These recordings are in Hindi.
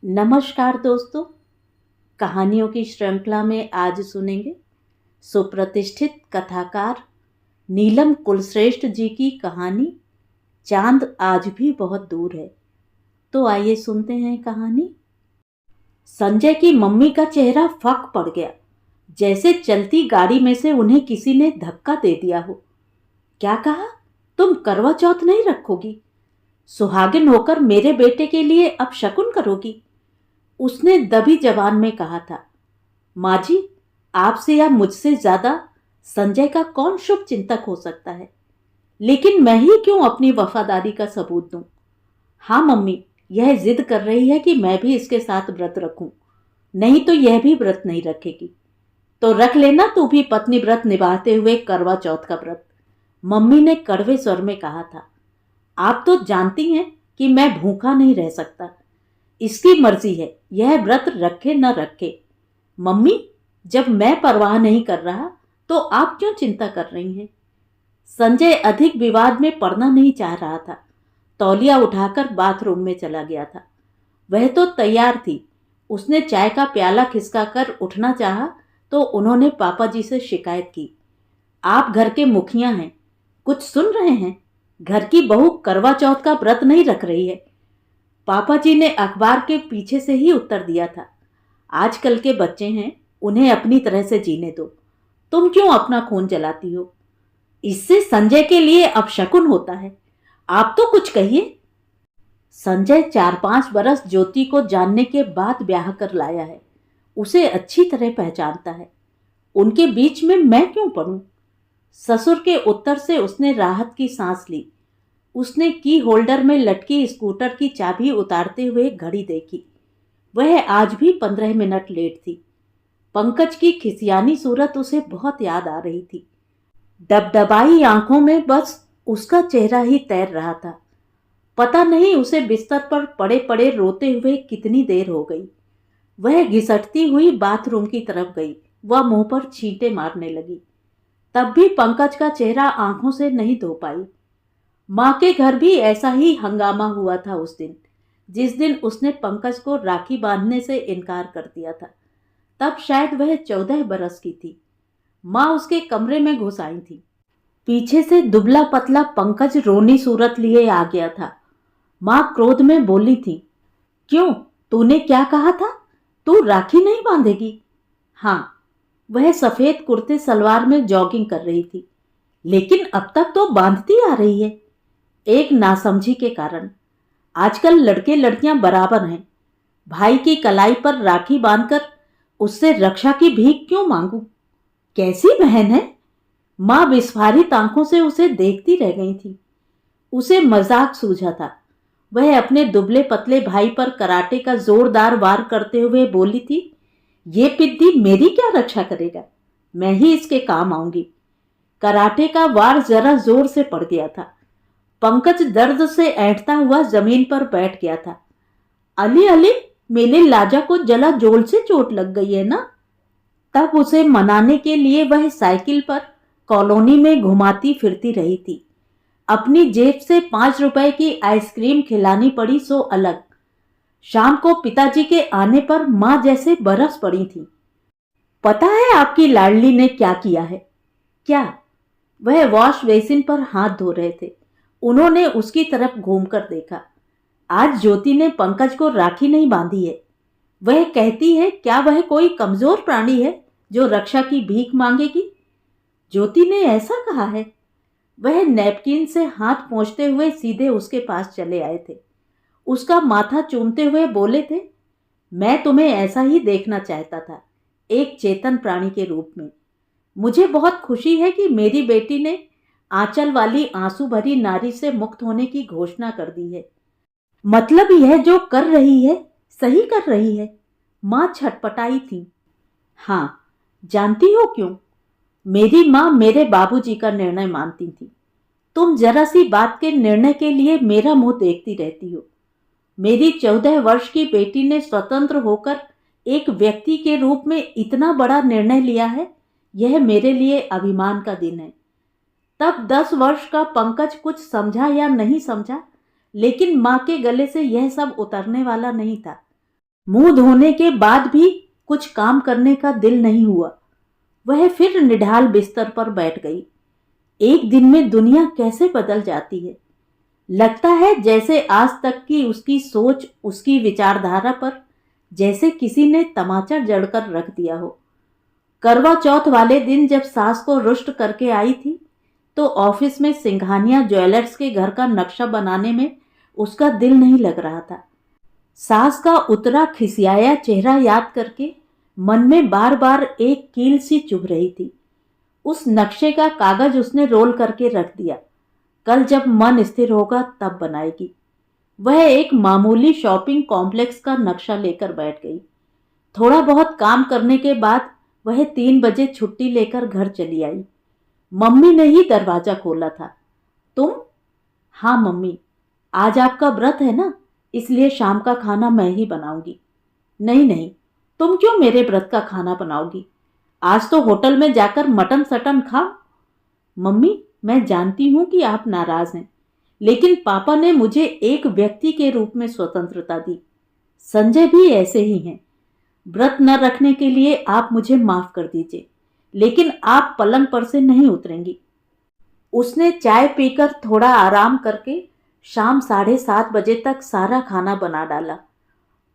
नमस्कार दोस्तों। कहानियों की श्रृंखला में आज सुनेंगे सुप्रतिष्ठित कथाकार नीलम कुलश्रेष्ठ जी की कहानी चांद आज भी बहुत दूर है। तो आइए सुनते हैं कहानी। संजय की मम्मी का चेहरा फक पड़ गया, जैसे चलती गाड़ी में से उन्हें किसी ने धक्का दे दिया हो। क्या कहा? तुम करवा चौथ नहीं रखोगी? सुहागिन होकर मेरे बेटे के लिए अब शकुन करोगी? उसने दबी जबान में कहा था। माँ जी, आपसे या मुझसे ज्यादा संजय का कौन शुभ चिंतक हो सकता है? लेकिन मैं ही क्यों अपनी वफादारी का सबूत दूं? हाँ मम्मी, यह जिद कर रही है कि मैं भी इसके साथ व्रत रखूं, नहीं तो यह भी व्रत नहीं रखेगी। तो रख लेना तू भी पत्नी व्रत निभाते हुए करवा चौथ का व्रत, मम्मी ने कड़वे स्वर में कहा था। आप तो जानती हैं कि मैं भूखा नहीं रह सकता। इसकी मर्जी है यह व्रत रखे न रखे। मम्मी, जब मैं परवाह नहीं कर रहा तो आप क्यों चिंता कर रही हैं? संजय अधिक विवाद में पड़ना नहीं चाह रहा था। तौलिया उठाकर बाथरूम में चला गया था। वह तो तैयार थी। उसने चाय का प्याला खिसकाकर उठना चाहा तो उन्होंने पापा जी से शिकायत की। आप घर के मुखिया हैं, कुछ सुन रहे हैं? घर की बहू करवा चौथ का व्रत नहीं रख रही है। पापा जी ने अखबार के पीछे से ही उत्तर दिया था। आजकल के बच्चे हैं, उन्हें अपनी तरह से जीने दो। तुम क्यों अपना खून जलाती हो? इससे संजय के लिए अपशकुन होता है। आप तो कुछ कहिए। संजय 4-5 बरस ज्योति को जानने के बाद ब्याह कर लाया है। उसे अच्छी तरह पहचानता है। उनके बीच में मैं क्यों पड़ूं? ससुर के उत्तर से उसने राहत की सांस ली। उसने की होल्डर में लटकी स्कूटर की चाबी उतारते हुए घड़ी देखी। वह आज भी 15 मिनट लेट थी। पंकज की खिसियानी सूरत उसे बहुत याद आ रही थी। डबडबाई आंखों में बस उसका चेहरा ही तैर रहा था। पता नहीं उसे बिस्तर पर पड़े पड़े रोते हुए कितनी देर हो गई। वह घिसटती हुई बाथरूम की तरफ गई। वह मुंह पर छींटे मारने लगी। तब भी पंकज का चेहरा आंखों से नहीं धो पाई। माँ के घर भी ऐसा ही हंगामा हुआ था उस दिन, जिस दिन उसने पंकज को राखी बांधने से इनकार कर दिया था। तब शायद वह 14 बरस की थी। माँ उसके कमरे में घुस आई थी। पीछे से दुबला पतला पंकज रोनी सूरत लिए आ गया था। माँ क्रोध में बोली थी, क्यों, तूने क्या कहा था? तू राखी नहीं बांधेगी? हाँ, वह सफेद कुर्ते सलवार में जॉगिंग कर रही थी, लेकिन अब तक तो बांधती आ रही है। एक नासमझी के कारण। आजकल लड़के लड़कियां बराबर हैं। भाई की कलाई पर राखी बांधकर उससे रक्षा की भीख क्यों मांगू? कैसी बहन है? मां विस्फारित आंखों से उसे देखती रह गई थी। उसे मजाक सूझा था। वह अपने दुबले पतले भाई पर कराटे का जोरदार वार करते हुए बोली थी, ये पिद्दी मेरी क्या रक्षा करेगा? मैं ही इसके काम आऊंगी। कराटे का वार जरा जोर से पड़ गया था। पंकज दर्द से ऐंठता हुआ जमीन पर बैठ गया था। अली अली, मेरे लाजा को जला जोल से चोट लग गई है ना? तब उसे मनाने के लिए वह साइकिल पर कॉलोनी में घुमाती फिरती रही थी। अपनी जेब से 5 रुपए की आइसक्रीम खिलानी पड़ी सो अलग। शाम को पिताजी के आने पर मां जैसे बरस पड़ी थी। पता है आपकी लाडली ने क्या किया है? क्या? वह वॉश बेसिन पर हाथ धो रहे थे। उन्होंने उसकी तरफ घूमकर देखा। आज ज्योति ने पंकज को राखी नहीं बांधी है। वह कहती है क्या वह कोई कमजोर प्राणी है जो रक्षा की भीख मांगेगी? ज्योति ने ऐसा कहा है? वह नैपकिन से हाथ पोंछते हुए सीधे उसके पास चले आए थे। उसका माथा चूमते हुए बोले थे, मैं तुम्हें ऐसा ही देखना चाहता था, एक चेतन प्राणी के रूप में। मुझे बहुत खुशी है कि मेरी बेटी ने आंचल वाली आंसू भरी नारी से मुक्त होने की घोषणा कर दी है। मतलब यह जो कर रही है सही कर रही है। मां छटपटाई थी। हाँ, जानती हो क्यों? मेरी मां मेरे बाबूजी का निर्णय मानती थी। तुम जरा सी बात के निर्णय के लिए मेरा मुंह देखती रहती हो। मेरी 14 वर्ष की बेटी ने स्वतंत्र होकर एक व्यक्ति के रूप में इतना बड़ा निर्णय लिया है। यह मेरे लिए अभिमान का दिन है। तब 10 वर्ष का पंकज कुछ समझा या नहीं समझा, लेकिन मां के गले से यह सब उतरने वाला नहीं था। मुंह धोने के बाद भी कुछ काम करने का दिल नहीं हुआ। वह फिर निढाल बिस्तर पर बैठ गई। एक दिन में दुनिया कैसे बदल जाती है। लगता है जैसे आज तक की उसकी सोच, उसकी विचारधारा पर जैसे किसी ने तमाचा जड़कर रख दिया हो। करवा चौथ वाले दिन जब सास को रुष्ट करके आई थी तो ऑफिस में सिंघानिया ज्वेलर्स के घर का नक्शा बनाने में उसका दिल नहीं लग रहा था। सास का उतरा खिसियाया चेहरा याद करके मन में बार बार एक कील सी चुभ रही थी। उस नक्शे का कागज उसने रोल करके रख दिया। कल जब मन स्थिर होगा तब बनाएगी। वह एक मामूली शॉपिंग कॉम्प्लेक्स का नक्शा लेकर बैठ गई। थोड़ा बहुत काम करने के बाद वह 3 बजे छुट्टी लेकर घर चली आई। मम्मी ने ही दरवाजा खोला था। तुम? हाँ मम्मी, आज आपका व्रत है ना, इसलिए शाम का खाना मैं ही बनाऊंगी। नहीं नहीं, तुम क्यों मेरे व्रत का खाना बनाओगी? आज तो होटल में जाकर मटन सटन खाओ। मम्मी, मैं जानती हूं कि आप नाराज हैं, लेकिन पापा ने मुझे एक व्यक्ति के रूप में स्वतंत्रता दी। संजय भी ऐसे ही हैं। व्रत न रखने के लिए आप मुझे माफ कर दीजिए, लेकिन आप पलंग पर से नहीं उतरेंगी। उसने चाय पीकर थोड़ा आराम करके शाम 7:30 बजे तक सारा खाना बना डाला।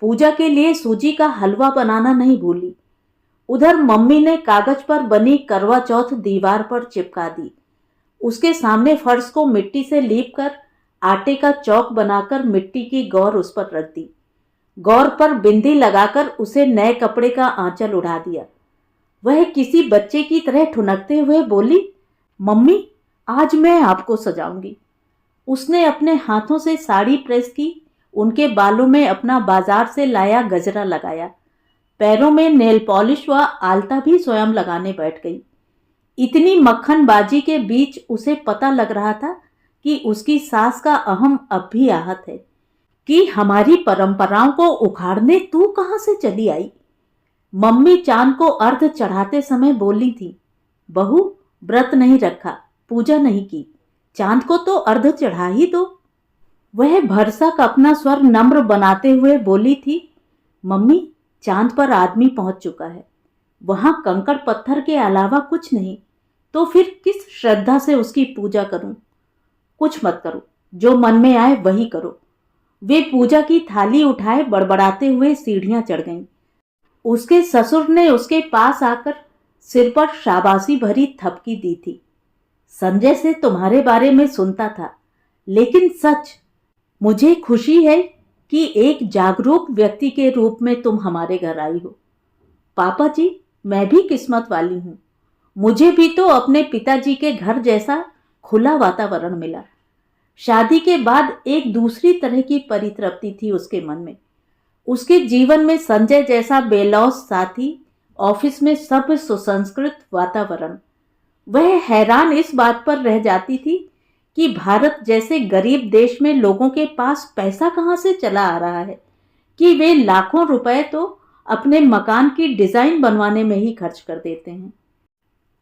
पूजा के लिए सूजी का हलवा बनाना नहीं भूली। उधर मम्मी ने कागज पर बनी करवा चौथ दीवार पर चिपका दी। उसके सामने फर्श को मिट्टी से लीप कर आटे का चौक बनाकर मिट्टी की गौर उस पर रख दी। गौर पर बिंदी लगाकर उसे नए कपड़े का आंचल उड़ा दिया। वह किसी बच्चे की तरह ठुनकते हुए बोली, मम्मी, आज मैं आपको सजाऊंगी। उसने अपने हाथों से साड़ी प्रेस की, उनके बालों में अपना बाजार से लाया गजरा लगाया, पैरों में नेल पॉलिश व आलता भी स्वयं लगाने बैठ गई। इतनी मक्खनबाजी के बीच उसे पता लग रहा था कि उसकी सास का अहम अब भी आहत है कि हमारी परंपराओं को उखाड़ने तू कहां से चली आई। मम्मी चांद को अर्घ चढ़ाते समय बोली थी, बहू, व्रत नहीं रखा, पूजा नहीं की, चांद को तो अर्घ चढ़ा ही दो। वह भरसक अपना स्वर नम्र बनाते हुए बोली थी, मम्मी, चांद पर आदमी पहुंच चुका है, वहां कंकड़ पत्थर के अलावा कुछ नहीं, तो फिर किस श्रद्धा से उसकी पूजा करूं? कुछ मत करो, जो मन में आए वही करो। वे पूजा की थाली उठाए बड़बड़ाते हुए सीढ़ियां चढ़ गईं। उसके ससुर ने उसके पास आकर सिर पर शाबाशी भरी थपकी दी थी। संजय से तुम्हारे बारे में सुनता था, लेकिन सच, मुझे खुशी है कि एक जागरूक व्यक्ति के रूप में तुम हमारे घर आई हो। पापा जी, मैं भी किस्मत वाली हूं। मुझे भी तो अपने पिताजी के घर जैसा खुला वातावरण मिला। शादी के बाद एक दूसरी तरह की परितृप्ति थी उसके मन में। उसके जीवन में संजय जैसा बेलौस साथी, ऑफिस में सब सुसंस्कृत वातावरण। वह हैरान इस बात पर रह जाती थी कि भारत जैसे गरीब देश में लोगों के पास पैसा कहां से चला आ रहा है कि वे लाखों रुपए तो अपने मकान की डिजाइन बनवाने में ही खर्च कर देते हैं।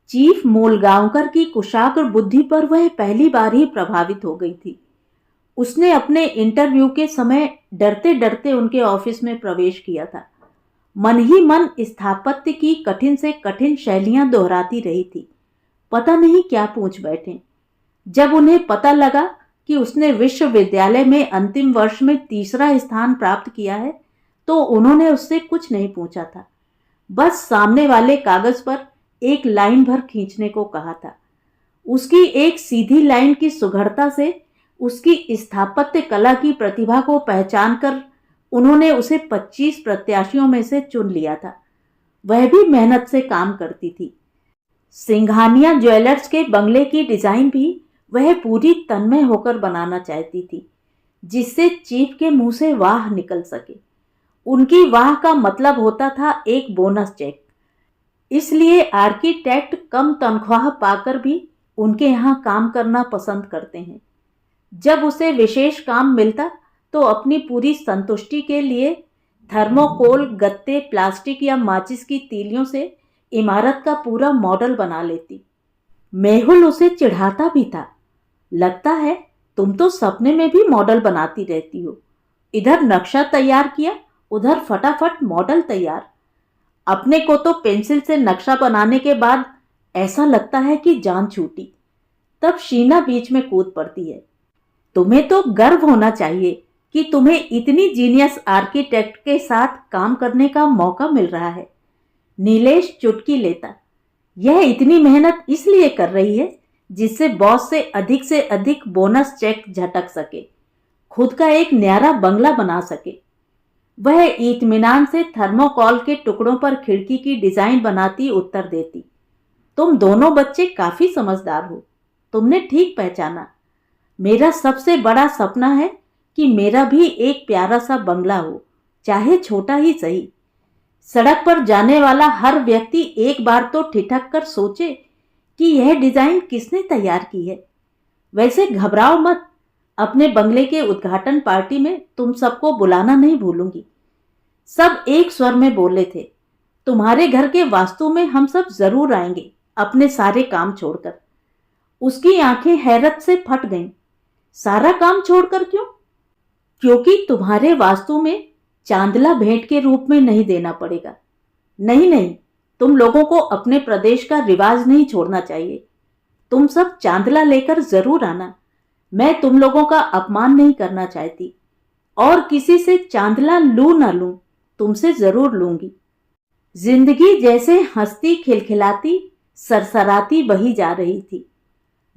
चीफ मूलगांवकर की कुशाग्र बुद्धि पर वह पहली बार ही प्रभावित हो गई थी। उसने अपने इंटरव्यू के समय डरते डरते उनके ऑफिस में प्रवेश किया था। मन ही मन स्थापत्य की कठिन से कठिन शैलियां दोहराती रही थी। पता नहीं क्या पूछ बैठे। जब उन्हें पता लगा कि उसने विश्वविद्यालय में अंतिम वर्ष में 3रा स्थान प्राप्त किया है, तो उन्होंने उससे कुछ नहीं पूछा था। बस सामने वाले कागज पर एक लाइन भर खींचने को कहा था। उसकी एक सीधी लाइन की सुघड़ता से उसकी स्थापत्य कला की प्रतिभा को पहचानकर उन्होंने उसे 25 प्रत्याशियों में से चुन लिया था। वह भी मेहनत से काम करती थी। सिंघानिया ज्वेलर्स के बंगले की डिजाइन भी वह पूरी तन्मय होकर बनाना चाहती थी, जिससे चीफ के मुंह से वाह निकल सके। उनकी वाह का मतलब होता था एक बोनस चेक। इसलिए आर्किटेक्ट कम तनख्वाह पाकर भी उनके यहाँ काम करना पसंद करते हैं। जब उसे विशेष काम मिलता तो अपनी पूरी संतुष्टि के लिए थर्मोकोल, गत्ते, प्लास्टिक या माचिस की तीलियों से इमारत का पूरा मॉडल बना लेती। मेहुल उसे चिढ़ाता भी था, लगता है तुम तो सपने में भी मॉडल बनाती रहती हो। इधर नक्शा तैयार किया, उधर फटाफट मॉडल तैयार। अपने को तो पेंसिल से नक्शा बनाने के बाद ऐसा लगता है कि जान छूटी। तब शीना बीच में कूद पड़ती है। तुम्हें तो गर्व होना चाहिए कि तुम्हें इतनी जीनियस आर्किटेक्ट के साथ काम करने का मौका मिल रहा है। नीलेश चुटकी लेता। यह इतनी मेहनत इसलिए कर रही है जिससे बॉस से अधिक बोनस चेक झटक सके, खुद का एक न्यारा बंगला बना सके। वह इत्मीनान से थर्मोकॉल के टुकड़ों पर खिड़की की डिजाइन बनाती उत्तर देती। तुम दोनों बच्चे काफी समझदार हो। तुमने ठीक पहचाना। मेरा सबसे बड़ा सपना है कि मेरा भी एक प्यारा सा बंगला हो, चाहे छोटा ही सही। सड़क पर जाने वाला हर व्यक्ति एक बार तो ठिठक कर सोचे कि यह डिजाइन किसने तैयार की है। वैसे घबराओ मत, अपने बंगले के उद्घाटन पार्टी में तुम सबको बुलाना नहीं भूलूंगी। सब एक स्वर में बोले थे। तुम्हारे घर के वास्तु में हम सब जरूर आएंगे, अपने सारे काम छोड़कर। उसकी आंखें हैरत से फट गईं। सारा काम छोड़कर क्यों? क्योंकि तुम्हारे वास्तु में चांदला भेंट के रूप में नहीं देना पड़ेगा। नहीं नहीं, तुम लोगों को अपने प्रदेश का रिवाज नहीं छोड़ना चाहिए। तुम सब चांदला लेकर जरूर आना। मैं तुम लोगों का अपमान नहीं करना चाहती, और किसी से चांदला लूं ना लूं, तुमसे जरूर लूंगी। जिंदगी जैसे हंसती खिलखिलाती सरसराती बही जा रही थी।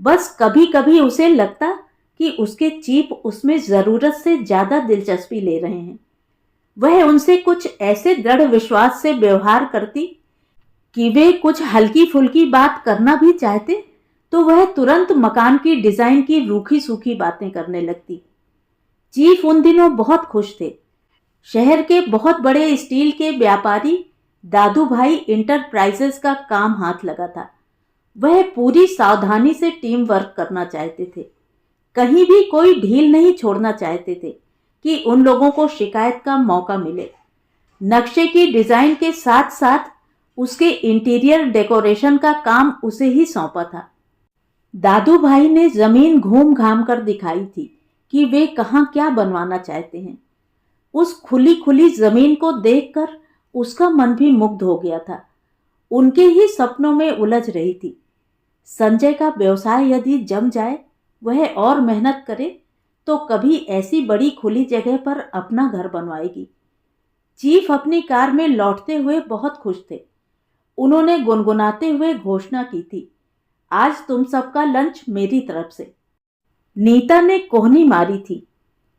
बस कभी कभी उसे लगता कि उसके चीफ उसमें जरूरत से ज्यादा दिलचस्पी ले रहे हैं। वह उनसे कुछ ऐसे दृढ़ विश्वास से व्यवहार करती कि वे कुछ हल्की फुल्की बात करना भी चाहते तो वह तुरंत मकान की डिजाइन की रूखी सूखी बातें करने लगती। चीफ उन दिनों बहुत खुश थे। शहर के बहुत बड़े स्टील के व्यापारी दादू भाई इंटरप्राइजेस का काम हाथ लगा था। वह पूरी सावधानी से टीम वर्क करना चाहते थे। कहीं भी कोई ढील नहीं छोड़ना चाहते थे कि उन लोगों को शिकायत का मौका मिले। नक्शे की डिजाइन के साथ साथ उसके इंटीरियर डेकोरेशन का काम उसे ही सौंपा था। दादू भाई ने जमीन घूम घाम कर दिखाई थी कि वे कहाँ क्या बनवाना चाहते हैं। उस खुली खुली जमीन को देखकर उसका मन भी मुग्ध हो गया था। उनके ही सपनों में उलझ रही थी। संजय का व्यवसाय यदि जम जाए, वह और मेहनत करे तो कभी ऐसी बड़ी खुली जगह पर अपना घर बनवाएगी। चीफ अपनी कार में लौटते हुए बहुत खुश थे। उन्होंने गुनगुनाते हुए घोषणा की थी, आज तुम सबका लंच मेरी तरफ से। नीता ने कोहनी मारी थी।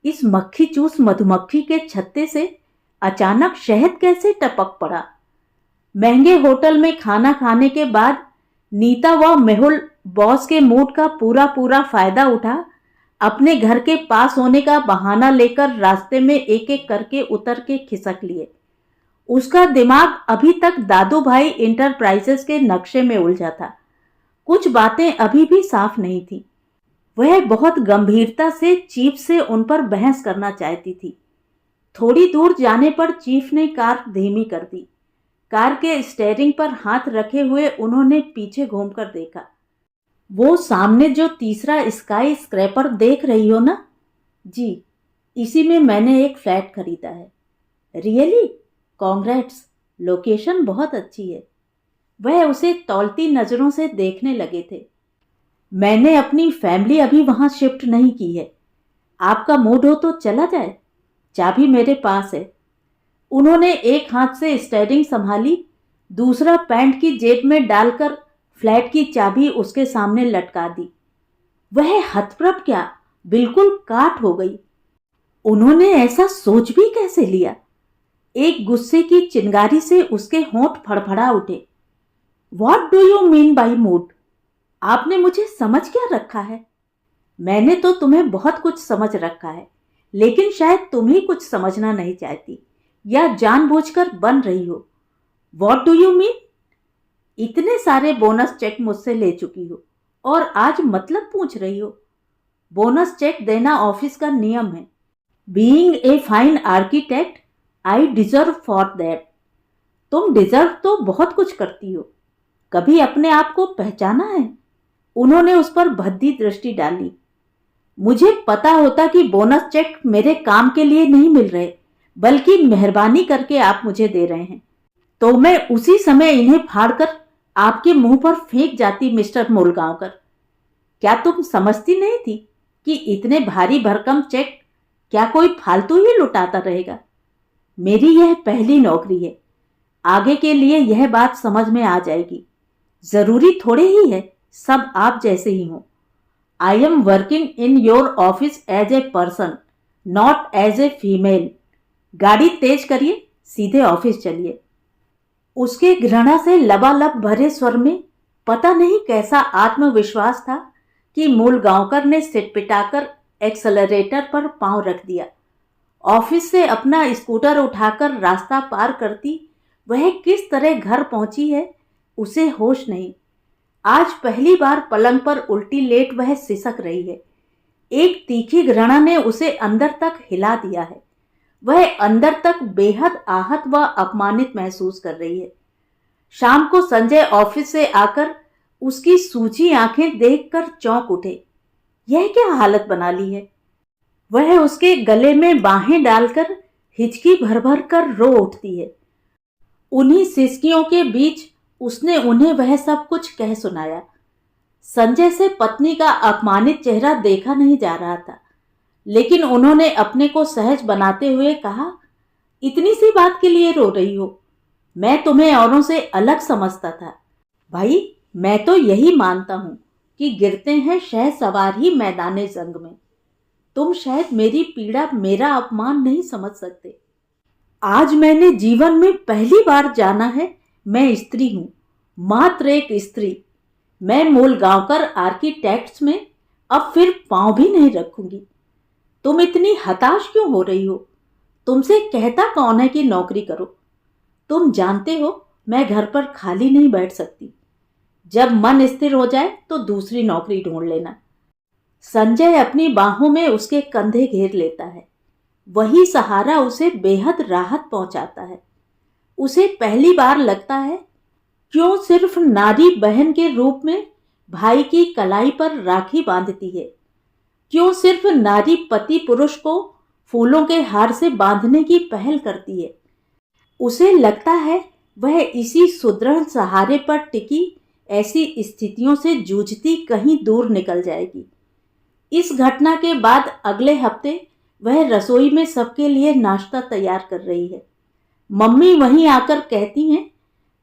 इस मक्खी चूस मधुमक्खी के छत्ते से अचानक शहद कैसे टपक पड़ा। महंगे होटल में खाना खाने के बाद नीता व मेहुल बॉस के मूड का पूरा पूरा फायदा उठा अपने घर के पास होने का बहाना लेकर रास्ते में एक एक करके उतर के खिसक लिए। उसका दिमाग अभी तक दादू भाई इंटरप्राइजेस के नक्शे में उलझा था। कुछ बातें अभी भी साफ नहीं थी। वह बहुत गंभीरता से चीफ से उन पर बहस करना चाहती थी। थोड़ी दूर जाने पर चीफ ने कार धीमी कर दी। कार के स्टीयरिंग पर हाथ रखे हुए उन्होंने पीछे घूमकर देखा। वो सामने जो तीसरा स्काई स्क्रैपर देख रही हो ना? जी, इसी में मैंने एक फ्लैट खरीदा है। रियली? कॉन्ग्रेट्स, लोकेशन बहुत अच्छी है। वह उसे तौलती नजरों से देखने लगे थे। मैंने अपनी फैमिली अभी वहां शिफ्ट नहीं की है। आपका मूड हो तो चला जाए, चाबी मेरे पास है। उन्होंने एक हाथ से स्टीयरिंग संभाली, दूसरा पैंट की जेब में डालकर फ्लैट की चाबी उसके सामने लटका दी। वह हतप्रभ क्या, बिल्कुल काट हो गई। उन्होंने ऐसा सोच भी कैसे लिया? एक गुस्से की चिंगारी से उसके होंठ फड़फड़ा उठे। What do you mean by mood? आपने मुझे समझ क्या रखा है? मैंने तो तुम्हें बहुत कुछ समझ रखा है, लेकिन शायद तुम ही कुछ समझना नहीं चाहती या जानबूझकर बन रही हो। What do you mean? इतने सारे बोनस चेक मुझसे ले चुकी हो और आज मतलब पूछ रही हो। बोनस चेक देना ऑफिस का नियम है। Being a fine architect, I deserve for that. तुम डिजर्व तो बहुत कुछ करती हो। कभी अपने आप को पहचाना है? उन्होंने उस पर भद्दी दृष्टि डाली। मुझे पता होता कि बोनस चेक मेरे काम के लिए नहीं मिल रहे, बल्कि मेहरबानी करके आप मुझे दे रहे हैं, तो मैं उसी समय इन्हें फाड़कर आपके मुंह पर फेंक जाती मिस्टर मूलगांवकर। क्या तुम समझती नहीं थी कि इतने भारी भरकम चेक क्या कोई फालतू ही लुटाता रहेगा? मेरी यह पहली नौकरी है, आगे के लिए यह बात समझ में आ जाएगी। जरूरी थोड़े ही है सब आप जैसे ही हो। I am working in your office as a person, not as a female. गाड़ी तेज करिए, सीधे ऑफिस चलिए। उसके घृणा से लबालब भरे स्वर में पता नहीं कैसा आत्मविश्वास था कि मूलगांवकर ने सिटपिटाकर एक्सेलरेटर पर पांव रख दिया। ऑफिस से अपना स्कूटर उठाकर रास्ता पार करती वह किस तरह घर पहुंची है उसे होश नहीं। आज पहली बार पलंग पर उल्टी लेट वह सिसक रही है। एक तीखी घृणा ने उसे अंदर तक हिला दिया है। वह अंदर तक बेहद आहत व अपमानित महसूस कर रही है। शाम को संजय ऑफिस से आकर उसकी सूजी आंखें देखकर चौंक उठे। यह क्या हालत बना ली है? वह उसके गले में बाहें डालकर हिचकी भर भर कर रो उठती है। उन्हीं सिसकियों के बीच उसने उन्हें वह सब कुछ कह सुनाया। संजय से पत्नी का अपमानित चेहरा देखा नहीं जा रहा था, लेकिन उन्होंने अपने को सहज बनाते हुए कहा, इतनी सी बात के लिए रो रही हो? मैं तुम्हें औरों से अलग समझता था। भाई, मैं तो यही मानता हूं कि गिरते हैं शहसवार ही मैदाने जंग में। तुम शायद मेरी पीड़ा, मेरा अपमान नहीं समझ सकते। आज मैंने जीवन में पहली बार जाना है मैं स्त्री हूं, मात्र एक स्त्री। मैं मूलगांवकर आर्किटेक्ट्स में अब फिर पांव भी नहीं रखूंगी। तुम इतनी हताश क्यों हो रही हो? तुमसे कहता कौन है कि नौकरी करो? तुम जानते हो मैं घर पर खाली नहीं बैठ सकती। जब मन स्थिर हो जाए तो दूसरी नौकरी ढूंढ लेना। संजय अपनी बाहों में उसके कंधे घेर लेता है। वही सहारा उसे बेहद राहत पहुंचाता है। उसे पहली बार लगता है क्यों सिर्फ नारी बहन के रूप में भाई की कलाई पर राखी बांधती है, क्यों सिर्फ नारी पति पुरुष को फूलों के हार से बांधने की पहल करती है। उसे लगता है वह इसी सुदृढ़ सहारे पर टिकी ऐसी स्थितियों से जूझती कहीं दूर निकल जाएगी। इस घटना के बाद अगले हफ्ते वह रसोई में सबके लिए नाश्ता तैयार कर रही है। मम्मी वहीं आकर कहती हैं,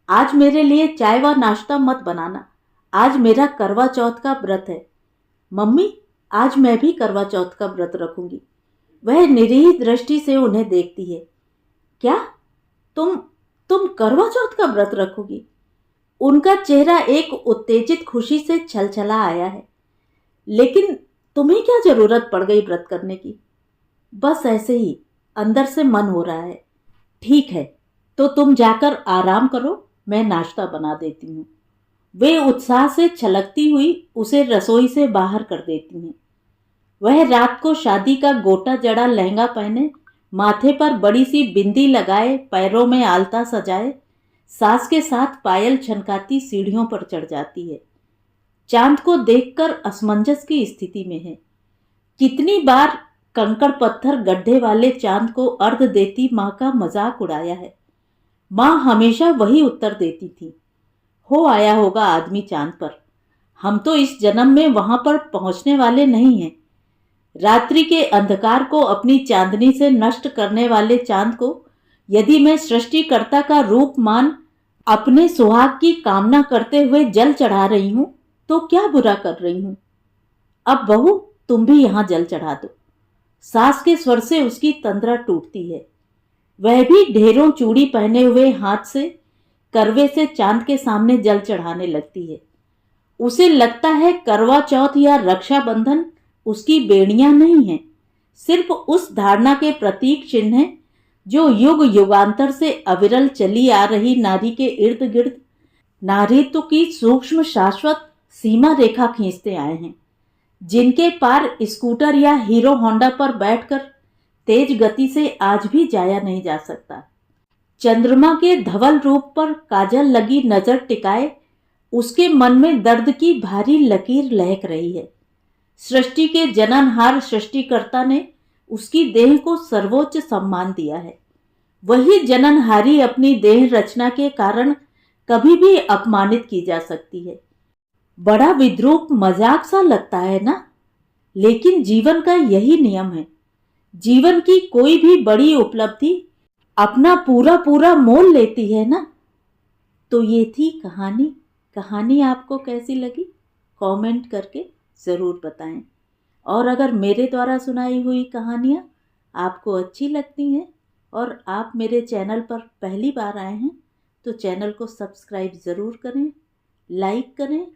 आज मेरे लिए चाय व नाश्ता मत बनाना, आज मेरा करवा चौथ का व्रत है। मम्मी, आज मैं भी करवा चौथ का व्रत रखूंगी। वह निरीह दृष्टि से उन्हें देखती है। क्या तुम करवा चौथ का व्रत रखोगी? उनका चेहरा एक उत्तेजित खुशी से छलछला आया है। लेकिन तुम्हें क्या जरूरत पड़ गई व्रत करने की? बस ऐसे ही अंदर से मन हो रहा है। ठीक है, तो तुम जाकर आराम करो, मैं नाश्ता बना देती हूँ। वे उत्साह से छलकती हुई उसे रसोई से बाहर कर देती हैं। वह रात को शादी का गोटा जड़ा लहंगा पहने, माथे पर बड़ी सी बिंदी लगाए, पैरों में आलता सजाए, सास के साथ पायल छनकाती सीढ़ियों पर चढ़ जाती है। चांद को देखकर असमंजस की स्थिति में है। कितनी बार कंकड़ पत्थर गड्ढे वाले चांद को अर्घ देती माँ का मजाक उड़ाया है। माँ हमेशा वही उत्तर देती थी, हो आया होगा आदमी चांद पर, हम तो इस जन्म में वहां पर पहुंचने वाले नहीं हैं। रात्रि के अंधकार को अपनी चांदनी से नष्ट करने वाले चांद को यदि मैं सृष्टिकर्ता का रूप मान अपने सुहाग की कामना करते हुए जल चढ़ा रही हूं, तो क्या बुरा कर रही हूं? अब बहू, तुम भी यहां जल चढ़ा दो। सास के स्वर से उसकी तंद्रा टूटती है। वह भी ढेरों चूड़ी पहने हुए हाथ से करवे से चांद के सामने जल चढ़ाने लगती है। उसे लगता है करवा चौथ या रक्षाबंधन उसकी बेड़ियां नहीं है, सिर्फ उस धारणा के प्रतीक चिन्ह है जो युग युगांतर से अविरल चली आ रही नारी के इर्द गिर्द नारीत्व की सूक्ष्म शाश्वत सीमा रेखा खींचते आए हैं, जिनके पार स्कूटर या हीरो होंडा पर बैठकर तेज गति से आज भी जाया नहीं जा सकता। चंद्रमा के धवल रूप पर काजल लगी नजर टिकाए उसके मन में दर्द की भारी लकीर लहक रही है। सृष्टि के जननहार सृष्टिकर्ता ने उसकी देह को सर्वोच्च सम्मान दिया है। वही जननहारी अपनी देह रचना के कारण कभी भी अपमानित की जा सकती है। बड़ा विद्रूप मजाक सा लगता है ना, लेकिन जीवन का यही नियम है। जीवन की कोई भी बड़ी उपलब्धि अपना पूरा पूरा मोल लेती है ना। तो ये थी कहानी। कहानी आपको कैसी लगी कमेंट करके ज़रूर बताएं। और अगर मेरे द्वारा सुनाई हुई कहानियाँ आपको अच्छी लगती हैं और आप मेरे चैनल पर पहली बार आए हैं तो चैनल को सब्सक्राइब ज़रूर करें, लाइक करें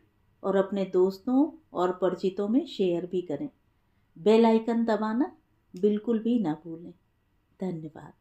और अपने दोस्तों और परिचितों में शेयर भी करें। बेल आइकन दबाना बिल्कुल भी ना भूलें। धन्यवाद।